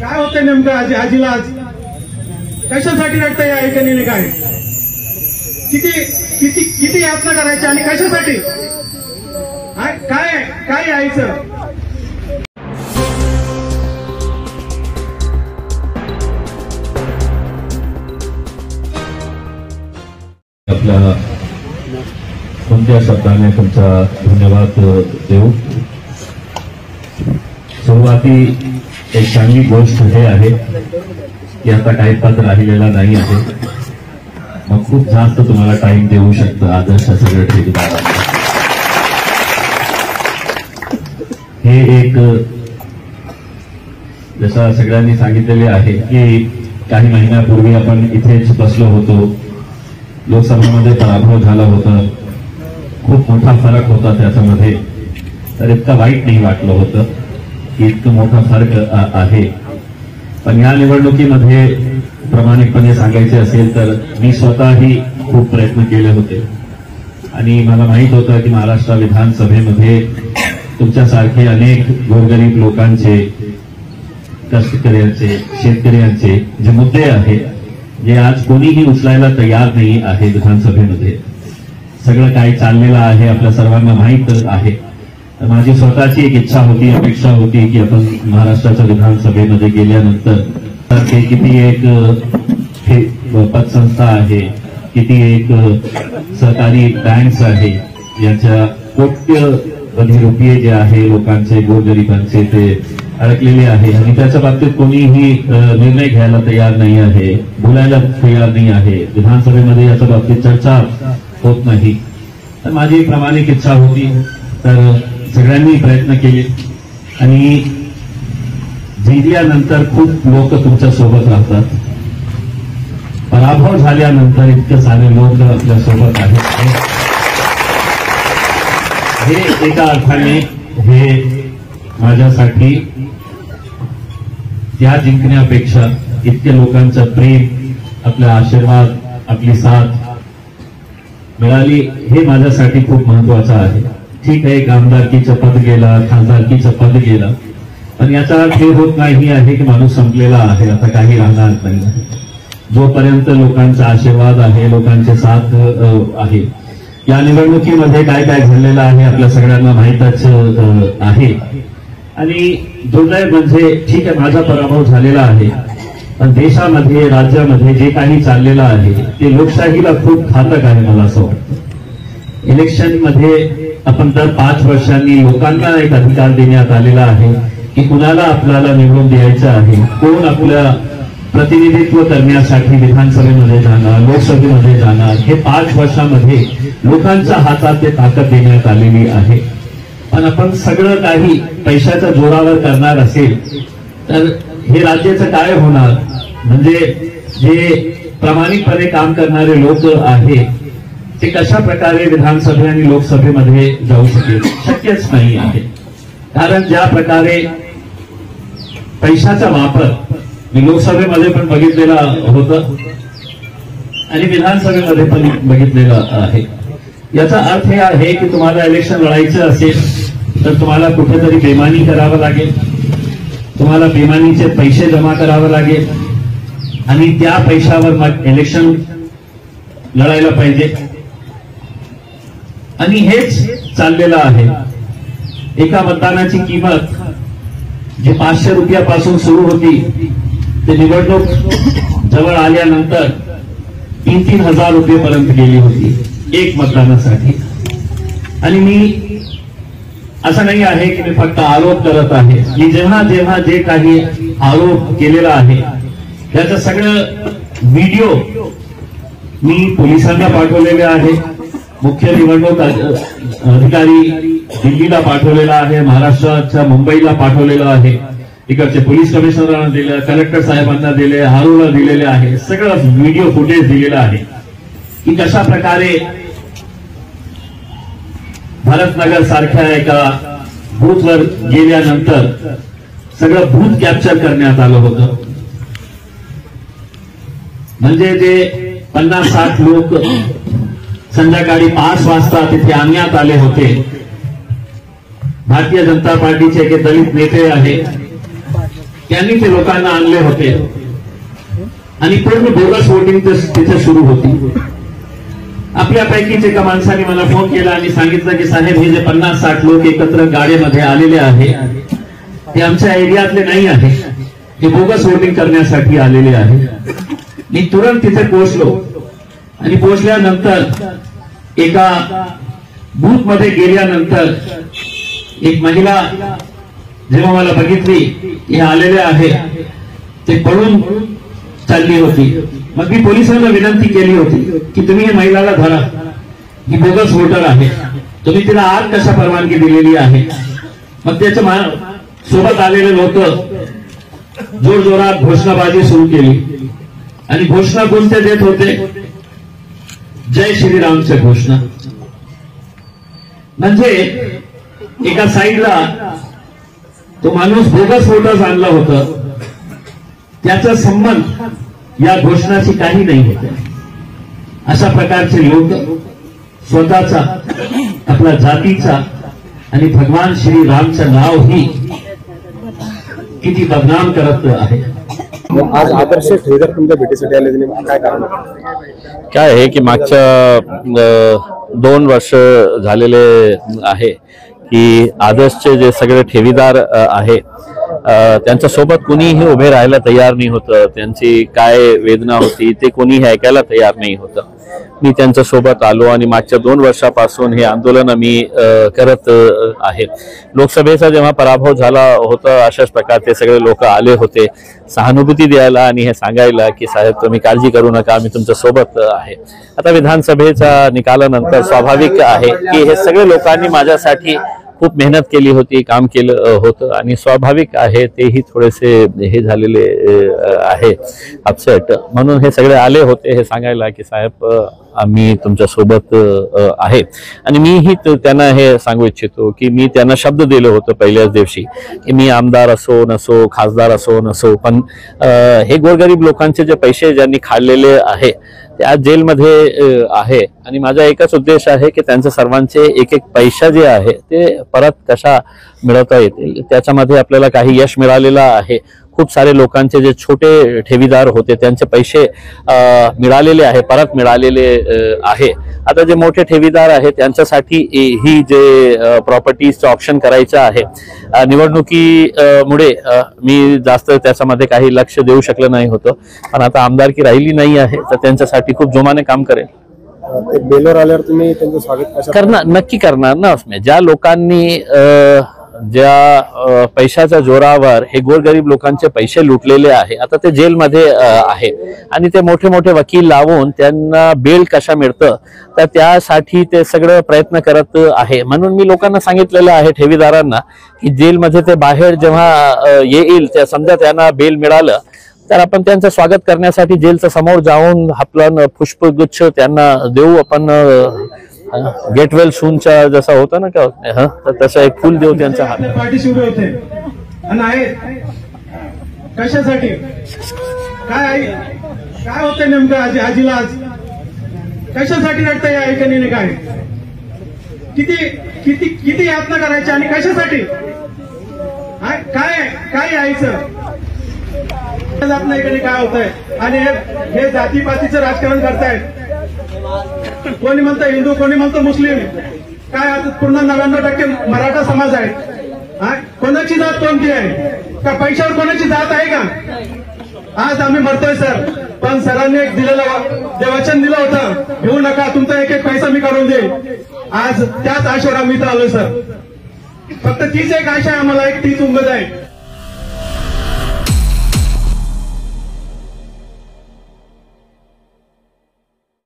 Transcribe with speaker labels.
Speaker 1: काय होतंय नेमकं आजीला आज कशासाठी रडतंय या ऐकणीने? काय किती किती किती यातना करायची आणि कशासाठी? काय काय यायचं?
Speaker 2: आपल्या कोणत्या शब्दाने तुमचा धन्यवाद देऊ? सुरुवाती एक चांगली गोष्ट हे आहे की आता काही पद राहिलेला नाही आहे, मग खूप जास्त तुम्हाला टाइम देऊ शकतं आदर्श सगळं ठेकेदारांना. हे एक जसं सगळ्यांनी सांगितलेले आहे की काही महिन्यापूर्वी आपण इथेच बसलो होतो, लोकसभेमध्ये पराभव झाला होता, खूप मोठा फरक होता त्याच्यामध्ये. तर इतकं वाईट नाही वाटलं होतं की इतकं मोठा फरक आहे. पण या निवडणुकीमध्ये प्रामाणिकपणे सांगायचे असेल तर मी स्वतःही खूप प्रयत्न केले होते आणि मला माहित होतं की महाराष्ट्र विधानसभेमध्ये तुमच्यासारखे अनेक गोरगरीब लोकांचे, कष्टकऱ्यांचे, शेतकऱ्यांचे जे मुद्दे आहेत जे आज कोणीही उचलायला तयार नाही आहे विधानसभेमध्ये. सगळं काही चाललेलं आहे आपल्या सर्वांना माहीत आहे. माझी स्वतःची एक इच्छा होती, अपेक्षा होती की आपण महाराष्ट्राच्या विधानसभेमध्ये गेल्यानंतर ते किती एक पतसंस्था आहे, किती एक सहकारी बँक्स आहे, यांच्या कोट्यवधी रुपये जे आहे लोकांचे, गोरगरिबांचे ते अडकलेले आहे आणि त्याच्या बाबतीत कोणीही निर्णय घ्यायला तयार नाही आहे, बोलायला तयार नाही आहे. विधानसभेमध्ये याच्या बाबतीत चर्चा होत नाही. तर माझी प्रामाणिक इच्छा होती, तर सगळ्यांनी प्रयत्न केले आणि जिंकल्यानंतर खूप लोक तुमच्या सोबत राहतात. पराभव झाल्यानंतर इतके सारे लोक आपल्या सोबत आहेत. हे एका अर्थाने हे माझ्यासाठी त्या जिंकण्यापेक्षा इतके लोकांचं प्रेम, आपला आशीर्वाद, आपली साथ मिळाली हे माझ्यासाठी खूप महत्वाचं आहे. ठीक आहे, आमदारकीचं पद गेला, खासदारकीचं पद गेलं, पण याचा अर्थ हे होत नाही आहे की माणूस संपलेला आहे, आता काही राहणार नाही. जोपर्यंत लोकांचा आशीर्वाद आहे, लोकांचे साथ आहे. या निवडणुकीमध्ये काय काय घडलेलं आहे आपल्या सगळ्यांना माहीतच आहे. आणि दुर्दैव म्हणजे ठीक आहे माझा पराभव झालेला आहे, पण देशामध्ये, राज्यामध्ये जे काही चाललेलं आहे ते लोकशाहीला खूप घातक आहे. मला असं वाटतं इलेक्शनमध्ये आपण दर 5 वर्षांनी लोकांना एक अधिकार देण्यात आलेला आहे की कुणाला आपल्याला निवडून द्यायचं आहे, कोण आपल्या प्रतिनिधित्व करण्यासाठी विधानसभेमध्ये जाणार, लोकसभेमध्ये जाणार. हे 5 वर्षामध्ये लोकांच्या हातात ते ताकद देण्यात आलेली आहे. पण आपण सगळं काही पैशाच्या जोरावर करणार असेल तर हे राज्याचं काय होणार? म्हणजे जे प्रामाणिकपणे काम करणारे लोक आहे ते कशा प्रकारे विधानसभे आणि लोकसभेमध्ये जाऊ शकेल? शक्यच नाही आहे. कारण ज्या प्रकारे पैशाचा वापर मी लोकसभेमध्ये पण बघितलेला होतं आणि विधानसभेमध्ये पण बघितलेलं आहे. याचा अर्थ हे आहे की तुम्हाला इलेक्शन लढायचं असेल तर तुम्हाला कुठेतरी बेमानी करावं लागेल, तुम्हाला बेमानीचे पैसे जमा करावे लागेल आणि त्या पैशावर मग इलेक्शन लढायला पाहिजे. आणि हेच चाललेलं आहे. एका मतदानाची किंमत जी 500 रुपयापासून सुरू होती ते निवडणूक जवळ आल्यानंतर 3-3 हजार रुपयेपर्यंत गेली होती एक मतदानासाठी. आणि मी असं नाही आहे की मी फक्त आरोप करत आहे. मी जेव्हा जेव्हा जे काही आरोप केलेला आहे त्याचं सगळं व्हिडिओ मी पोलिसांना पाठवलेले आहे, मुख्य निवडणूक अधिकारी दिल्लीला पाठवलेला आहे, महाराष्ट्राच्या मुंबईला पाठवलेलं आहे, इकडचे पोलीस कमिशनरांना दिलं, कलेक्टर साहेबांना दिले, हारूला दिलेले आहे. सगळं व्हिडिओ फुटेज दिलेलं आहे की कशा प्रकारे भरतनगर सारख्या एका बूथवर गेल्यानंतर सगळं बूथ कॅप्चर करण्यात आलं होतं. म्हणजे जे 50-60 लोक संध्याकाळी 5 वाजता तिथे आणण्यात आले होते. भारतीय जनता पार्टीचे एक दलित नेते आहे, त्यांनी ते लोकांना आणले होते आणि पूर्ण बोगस वोटिंग तिथे सुरू होती. आपल्यापैकीच एका माणसाने मला फोन केला आणि सांगितलं की साहेब, हे जे 50-60 लोक एकत्र गाडीमध्ये आलेले आहे ते आमच्या एरियातले नाही आहे, हे बोगस वोटिंग करण्यासाठी आलेले आहे. मी तुरंत तिथे पोहोचलो आणि पोहोचल्यानंतर एका बूथ मध्ये गेल्यानंतर एक महिला जेव्हा मला बघितली हे आलेले आहे ते पळून चालली होती. मग मी पोलिसांना विनंती केली होती की तुम्ही ही महिलाला धरा, ही बोगस वोटर आहे, तुम्ही तिला आज कशा परवानगी दिलेली आहे. मग त्याच्या सोबत आलेले लोक जोरजोरात घोषणाबाजी सुरू केली आणि घोषणा कोणत्या देत होते? जय श्रीरामच्या घोषणा. म्हणजे एका साईडला तो माणूस बोगस वोटर्स आणला होता, त्याचा संबंध या घोषणाशी काही नाही होता. अशा प्रकारचे लोक स्वतःचा, आपल्या जातीचा आणि भगवान श्रीरामचं नाव ही किती बदनाम करत आहे.
Speaker 3: आज आदर्श ठेवीदार तुमच्या भेटीसाठी आले, काय कारण?
Speaker 4: काय आहे की मागच्या 2 वर्ष झालेले आहे की आदर्शचे जे सगळे ठेवीदार आहे त्यांच्या सोबत कुणीही उभे राहायला तयार नाही होतं. त्यांची काय वेदना होती ते कोणीही ऐकायला तयार नाही होतं. मी त्यांच्या सोबत आलो आणि मागच्या 2 वर्षापासून हे आंदोलन मी करत आहे. लोकसभेचा जेव्हा पराभव झाला होता अशाच प्रकारचे सगळे लोक आले होते सहानुभूती द्यायला आणि हे सांगायला की साहेब तुम्ही काळजी करू नका, आम्ही तुमच्या सोबत आहे. आता विधानसभेच्या निकालानंतर स्वाभाविक आहे की हे सगळे लोकांनी माझ्यासाठी खूप मेहनत केली होती, काम केलं होतं आणि स्वाभाविक आहे तेही थोडेसे हे झालेले आहे अपसेट. म्हणून हे सगळे आले होते हे सांगायला की साहेब आम्ही तुमच्या सोबत आहे. आणि मीही त्यांना हे सांगू इच्छितो की मी त्यांना शब्द दिले होते पहिल्याच दिवशी की मी आमदार असो नसो, खासदार असो नसो, पण हे गोरगरीब लोकांचे जे पैसे ज्यांनी खाल्लेले आहे ते आज जेलमध्ये आहे आणि माझा एकच उद्देश आहे की त्यांचे सर्वांचे एक पैसा जे आहे ते परत कशा मिळवता येतील. त्याच्यामध्ये आपल्याला काही यश मिळालेलं आहे. खूप सारे लोकांचे जे छोटे ठेवीदार होते त्यांचे पैसे मिळालेले आहे, परत मिळालेले आहे. आता जे मोठे ठेवीदार आहेत त्यांच्यासाठी ही जे प्रॉपर्टीचं ऑप्शन करायचं आहे, निवडणुकीमुळे मी जास्त त्याच्यामध्ये काही लक्ष देऊ शकलं नाही होतं, पण आता आमदारकी राहिली नाही आहे तर त्यांच्यासाठी खूप जोमाने काम करेल.
Speaker 3: बेलवर आल्यावर तुम्ही त्यांचं स्वागत
Speaker 4: करणार, नक्की करणार ना. ज्या लोकांनी ज्या पैशाच्या जोरावर हे गोरगरीब लोकांचे पैसे लुटलेले आहे, आता ते जेलमध्ये आहे आणि ते मोठे मोठे वकील लावून त्यांना बेल कशा मिळतं तर त्यासाठी ते सगळं प्रयत्न करत आहे. म्हणून मी लोकांना सांगितलेलं आहे ठेवीदारांना की जेलमध्ये ते बाहेर जेव्हा येईल त्या समजा त्यांना बेल मिळालं तर आपण त्यांचं स्वागत करण्यासाठी जेलच्या समोर जाऊन आपलं पुष्पगुच्छ त्यांना देऊ. आपण गेट वेल सूनच्या जसा होता ना का तसं एक फुल देऊ त्यांच्या हातात.
Speaker 1: पार्टी सुरू होते आणि आहेत कशासाठी, काय होतं नेमकं आजीला आज कशासाठी रडतंय या ऐकणीने? किती यातना करायची आणि कशासाठी? काय यायचं ऐकणे काय होतंय? आणि हे जातीपातीचं राजकारण करतायत. कोणी म्हणतं हिंदू, कोणी म्हणतं मुस्लिम. काय आता पूर्ण 99% मराठा समाज आहे. कोणाची जात कोणती आहे का? पैशावर कोणाची जात आहे का? आज आम्ही मरतोय सर, पण सरांनी एक दिलेलं वचन दिलं होतं, घेऊ नका, तुमचा एक पैसा मी काढून देईल. आज त्याच आशेवर आम्ही इथं आलोय सर. फक्त तीच एक आशा आहे आम्हाला, एक तीच उमेद आहे